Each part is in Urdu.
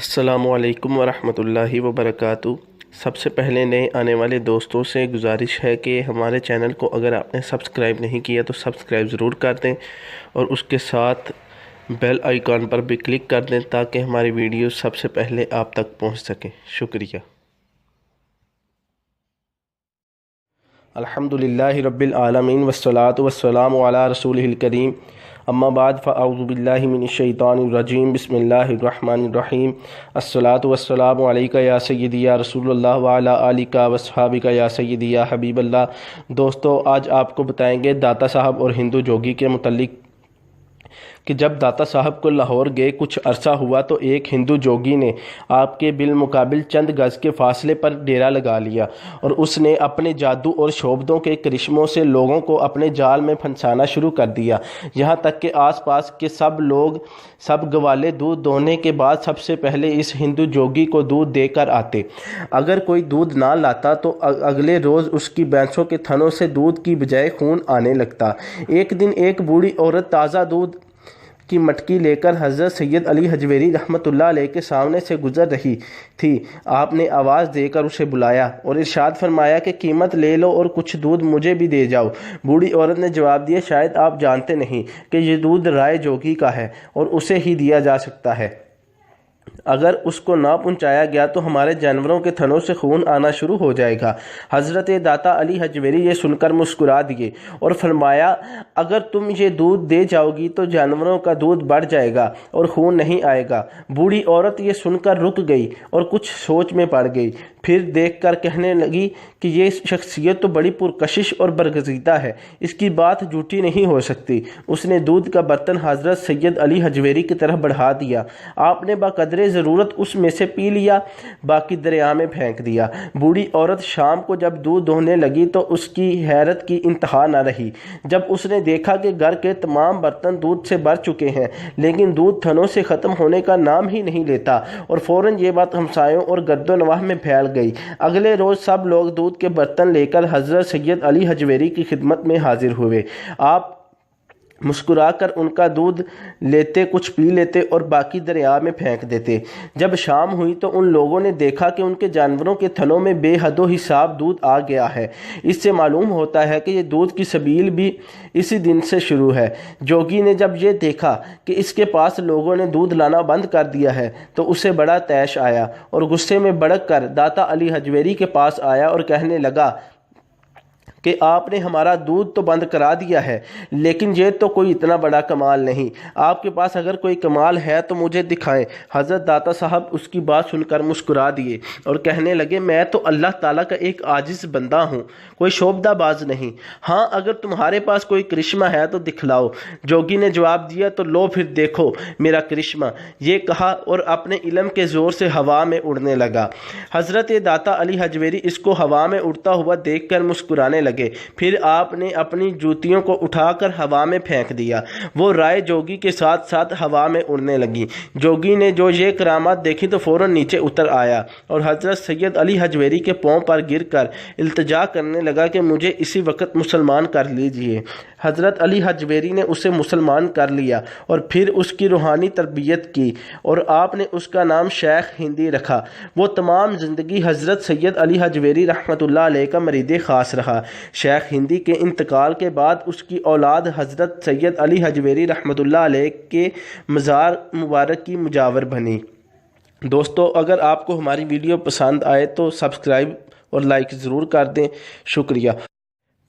السلام علیکم ورحمۃ اللہ وبرکاتہ۔ سب سے پہلے نئے آنے والے دوستوں سے گزارش ہے کہ ہمارے چینل کو اگر آپ نے سبسکرائب نہیں کیا تو سبسکرائب ضرور کر دیں اور اس کے ساتھ بیل آئیکن پر بھی کلک کر دیں تاکہ ہماری ویڈیو سب سے پہلے آپ تک پہنچ سکیں۔ شکریہ۔ الحمدللہ رب العالمین والصلاة والسلام علی رسولہ الکریم، اما بعد فاعوذ باللہ من الشیطان الرجیم، بسم اللہ الرحمن الرحیم۔ الصلاة والسلام علیکہ یا سیدی یا رسول اللہ وعلی آلکہ واصحابکہ یا سیدی یا حبیب اللہ۔ دوستو، آج آپ کو بتائیں گے داتا صاحب اور ہندو جوگی کے متعلق کہ جب داتا صاحب کو لاہور گئے کچھ عرصہ ہوا تو ایک ہندو جوگی نے آپ کے بالمقابل چند گز کے فاصلے پر ڈیرا لگا لیا اور اس نے اپنے جادو اور شعبدوں کے کرشموں سے لوگوں کو اپنے جال میں پھنسانا شروع کر دیا، یہاں تک کہ آس پاس کے سب گوالے دودھ دوہنے کے بعد سب سے پہلے اس ہندو جوگی کو دودھ دے کر آتے۔ اگر کوئی دودھ نہ لاتا تو اگلے روز اس کی بھینسوں کے تھنوں سے دودھ کی بجائے خون آنے لگتا۔ ایک دن ایک بوڑھی عورت تازہ دودھ کی مٹکی لے کر حضرت سید علی حجویری رحمۃ اللہ علیہ کے سامنے سے گزر رہی تھی۔ آپ نے آواز دے کر اسے بلایا اور ارشاد فرمایا کہ قیمت لے لو اور کچھ دودھ مجھے بھی دے جاؤ۔ بوڑھی عورت نے جواب دیا، شاید آپ جانتے نہیں کہ یہ دودھ رائے جوگی کا ہے اور اسے ہی دیا جا سکتا ہے۔ اگر اس کو نہ پہنچایا گیا تو ہمارے جانوروں کے تھنوں سے خون آنا شروع ہو جائے گا۔ حضرت داتا علی حجویری یہ سن کر مسکرا دیے اور فرمایا، اگر تم یہ دودھ دے جاؤ گی تو جانوروں کا دودھ بڑھ جائے گا اور خون نہیں آئے گا۔ بوڑھی عورت یہ سن کر رک گئی اور کچھ سوچ میں پڑ گئی، پھر دیکھ کر کہنے لگی کہ یہ شخصیت تو بڑی پرکشش اور برگزیدہ ہے، اس کی بات جھوٹی نہیں ہو سکتی۔ اس نے دودھ کا برتن حضرت سید علی حجویری کی طرف بڑھا دیا۔ آپ نے بقدر ضرورت اس میں سے پی لیا، باقی دریا میں پھینک دیا۔ بوڑھی عورت شام کو جب دودھ دوہنے لگی تو اس کی حیرت کی انتہا نہ رہی جب اس نے دیکھا کہ گھر کے تمام برتن دودھ سے بھر چکے ہیں لیکن دودھ تھنوں سے ختم ہونے کا نام ہی نہیں لیتا، اور فوراً یہ بات ہمسایوں اور گرد و نواح میں پھیل گئی۔ اگلے روز سب لوگ دودھ کے برتن لے کر حضرت سید علی حجویری کی خدمت میں حاضر ہوئے۔ آپ مسکرا کر ان کا دودھ لیتے، کچھ پی لیتے اور باقی دریا میں پھینک دیتے۔ جب شام ہوئی تو ان لوگوں نے دیکھا کہ ان کے جانوروں کے تھنوں میں بے حد و حساب دودھ آ گیا ہے۔ اس سے معلوم ہوتا ہے کہ یہ دودھ کی سبیل بھی اسی دن سے شروع ہے۔ جوگی نے جب یہ دیکھا کہ اس کے پاس لوگوں نے دودھ لانا بند کر دیا ہے تو اسے بڑا طیش آیا اور غصے میں بھڑک کر داتا علی حجویری کے پاس آیا اور کہنے لگا کہ آپ نے ہمارا دودھ تو بند کرا دیا ہے لیکن یہ تو کوئی اتنا بڑا کمال نہیں، آپ کے پاس اگر کوئی کمال ہے تو مجھے دکھائیں۔ حضرت داتا صاحب اس کی بات سن کر مسکرا دیے اور کہنے لگے، میں تو اللہ تعالیٰ کا ایک عاجز بندہ ہوں، کوئی شعبدہ باز نہیں۔ ہاں، اگر تمہارے پاس کوئی کرشمہ ہے تو دکھلاؤ۔ جوگی نے جواب دیا، تو لو پھر دیکھو میرا کرشمہ، یہ کہا اور اپنے علم کے زور سے ہوا میں اڑنے لگا۔ حضرت داتا علی حجویری اس کو ہوا میں اڑتا ہوا دیکھ کر مسکرانے لگے۔ پھر آپ نے اپنی جوتیوں کو اٹھا کر ہوا میں پھینک دیا، وہ رائے جوگی کے ساتھ ساتھ ہوا میں اڑنے لگی۔ جوگی نے جو یہ کرامات دیکھی تو فوراً نیچے اتر آیا اور حضرت سید علی حجویری کے پاؤں پر گر کر التجا کرنے لگا کہ مجھے اسی وقت مسلمان کر لیجئے۔ حضرت علی حجویری نے اسے مسلمان کر لیا اور پھر اس کی روحانی تربیت کی اور آپ نے اس کا نام شیخ ہندی رکھا۔ وہ تمام زندگی حضرت سید علی حجویری رحمۃ اللہ علیہ کا مرید خاص رہا۔ شیخ ہندی کے انتقال کے بعد اس کی اولاد حضرت سید علی حجویری رحمۃ اللہ علیہ کے مزار مبارک کی مجاور بنی۔ دوستو، اگر آپ کو ہماری ویڈیو پسند آئے تو سبسکرائب اور لائک ضرور کر دیں۔ شکریہ۔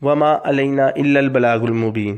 وما علینا الا البلاغ المبین۔